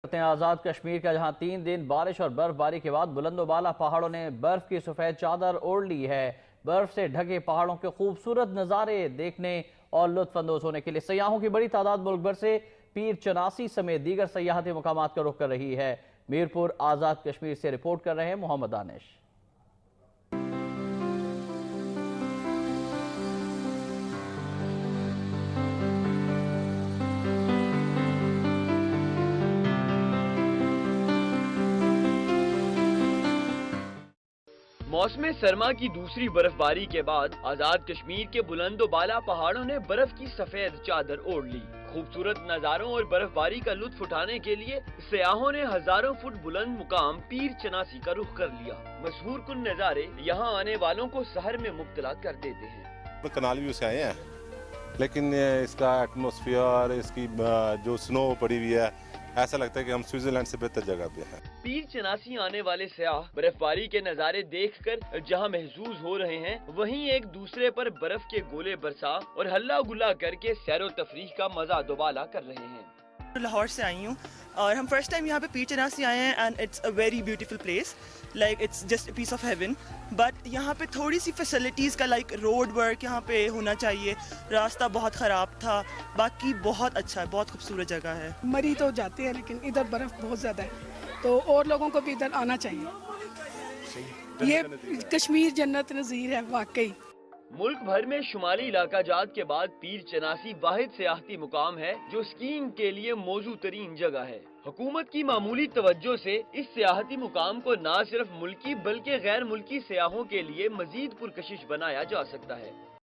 کرتے ہیں آزاد کشمیر کا، جہاں 3 دن بارش اور برف باری کے بعد بلند و بالا پہاڑوں نے برف کی سفید چادر اوڑھ لی ہے۔ برف سے ڈھکے پہاڑوں کے خوبصورت نظارے دیکھنے اور لطف اندوز ہونے کے لیے سیاحوں کی بڑی تعداد ملک بھر سے پیر چناسی سمیت دیگر سیاحتی مقامات کا رخ کر رہی ہے۔ میرپور آزاد کشمیر سے رپورٹ کر رہے ہیں محمد دانش۔ موسم سرما کی دوسری برف باری کے بعد آزاد کشمیر کے بلند و بالا پہاڑوں نے برف کی سفید چادر اوڑھ لی۔ خوبصورت نظاروں اور برف باری کا لطف اٹھانے کے لیے سیاحوں نے ہزاروں فٹ بلند مقام پیر چناسی کا رخ کر لیا۔ مسحور کن نظارے یہاں آنے والوں کو سحر میں مبتلا کر دیتے ہیں۔ کنال ویو سے آئے ہیں، لیکن اس کا ایٹماسفیئر، اس کی جو سنو پڑی ہوئی ہے، ایسا لگتا ہے کہ ہم سوئٹزرلینڈ سے بہتر جگہ پہ ہیں۔ پیر چناسی آنے والے سیاح برف باری کے نظارے دیکھ کر جہاں محظوظ ہو رہے ہیں، وہیں ایک دوسرے پر برف کے گولے برسا اور ہلا گلا کر کے سیر و تفریح کا مزہ دوبالا کر رہے ہیں۔ لاہور سے آئی ہوں اور ہم فرسٹ ٹائم یہاں پہ پیر چناسی آئے ہیں and it's a very beautiful place, like it's just a piece of heaven. But یہاں پہ تھوڑی سی فیسلٹیز کا لائک روڈ ورک یہاں پہ ہونا چاہیے، راستہ بہت خراب تھا، باقی بہت اچھا ہے، بہت خوبصورت جگہ ہے۔ مری تو جاتے ہیں لیکن ادھر برف بہت زیادہ ہے، تو اور لوگوں کو بھی ادھر آنا چاہیے۔ یہ کشمیر جنت نظیر ہے واقعی۔ ملک بھر میں شمالی علاقہ جات کے بعد پیر چناسی واحد سیاحتی مقام ہے جو اسکیئنگ کے لیے موزوں ترین جگہ ہے۔ حکومت کی معمولی توجہ سے اس سیاحتی مقام کو نہ صرف ملکی بلکہ غیر ملکی سیاحوں کے لیے مزید پرکشش بنایا جا سکتا ہے۔